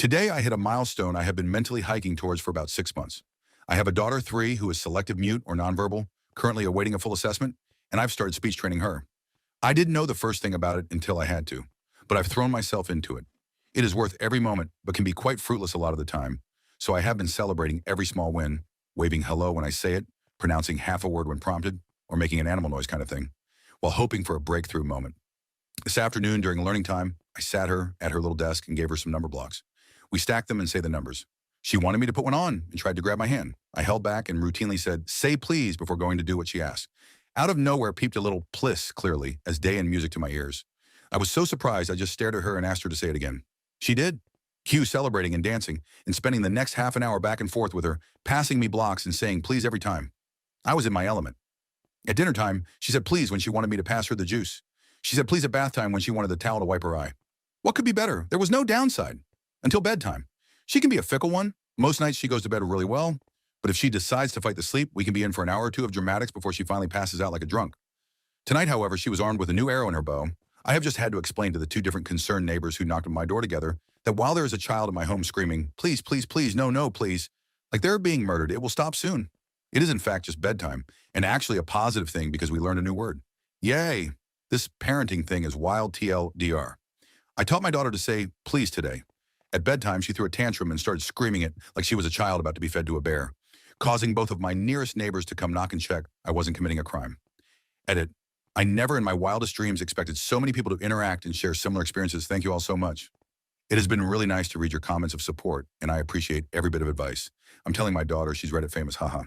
Today, I hit a milestone I have been mentally hiking towards for about 6 months. I have a daughter, 3, who is selective mute or nonverbal, currently awaiting a full assessment, and I've started speech training her. I didn't know the first thing about it until I had to, but I've thrown myself into it. It is worth every moment, but can be quite fruitless a lot of the time. So I have been celebrating every small win, waving hello when I say it, pronouncing half a word when prompted, or making an animal noise kind of thing, while hoping for a breakthrough moment. This afternoon, during learning time, I sat her at her little desk and gave her some number blocks. We stacked them and say the numbers. She wanted me to put one on and tried to grab my hand. I held back and routinely said, "Say please," before going to do what she asked. Out of nowhere peeped a little pliss, clearly, as day and music to my ears. I was so surprised I just stared at her and asked her to say it again. She did. Cue celebrating and dancing and spending the next half an hour back and forth with her, passing me blocks and saying please every time. I was in my element. At dinner time, she said please when she wanted me to pass her the juice. She said please at bath time when she wanted the towel to wipe her eye. What could be better? There was no downside. Until bedtime. She can be a fickle one. Most nights she goes to bed really well, but if she decides to fight the sleep, we can be in for an hour or two of dramatics before she finally passes out like a drunk. Tonight, however, she was armed with a new arrow in her bow. I have just had to explain to the two different concerned neighbors who knocked on my door together that while there is a child in my home screaming, please, please, please, no, no, please, like they're being murdered, it will stop soon. It is in fact just bedtime, and actually a positive thing because we learned a new word. Yay! This parenting thing is wild TLDR. I taught my daughter to say please today. At bedtime, she threw a tantrum and started screaming it like she was a child about to be fed to a bear, causing both of my nearest neighbors to come knock and check I wasn't committing a crime. Edit. I never in my wildest dreams expected so many people to interact and share similar experiences. Thank you all so much. It has been really nice to read your comments of support, and I appreciate every bit of advice. I'm telling my daughter she's Reddit famous, haha.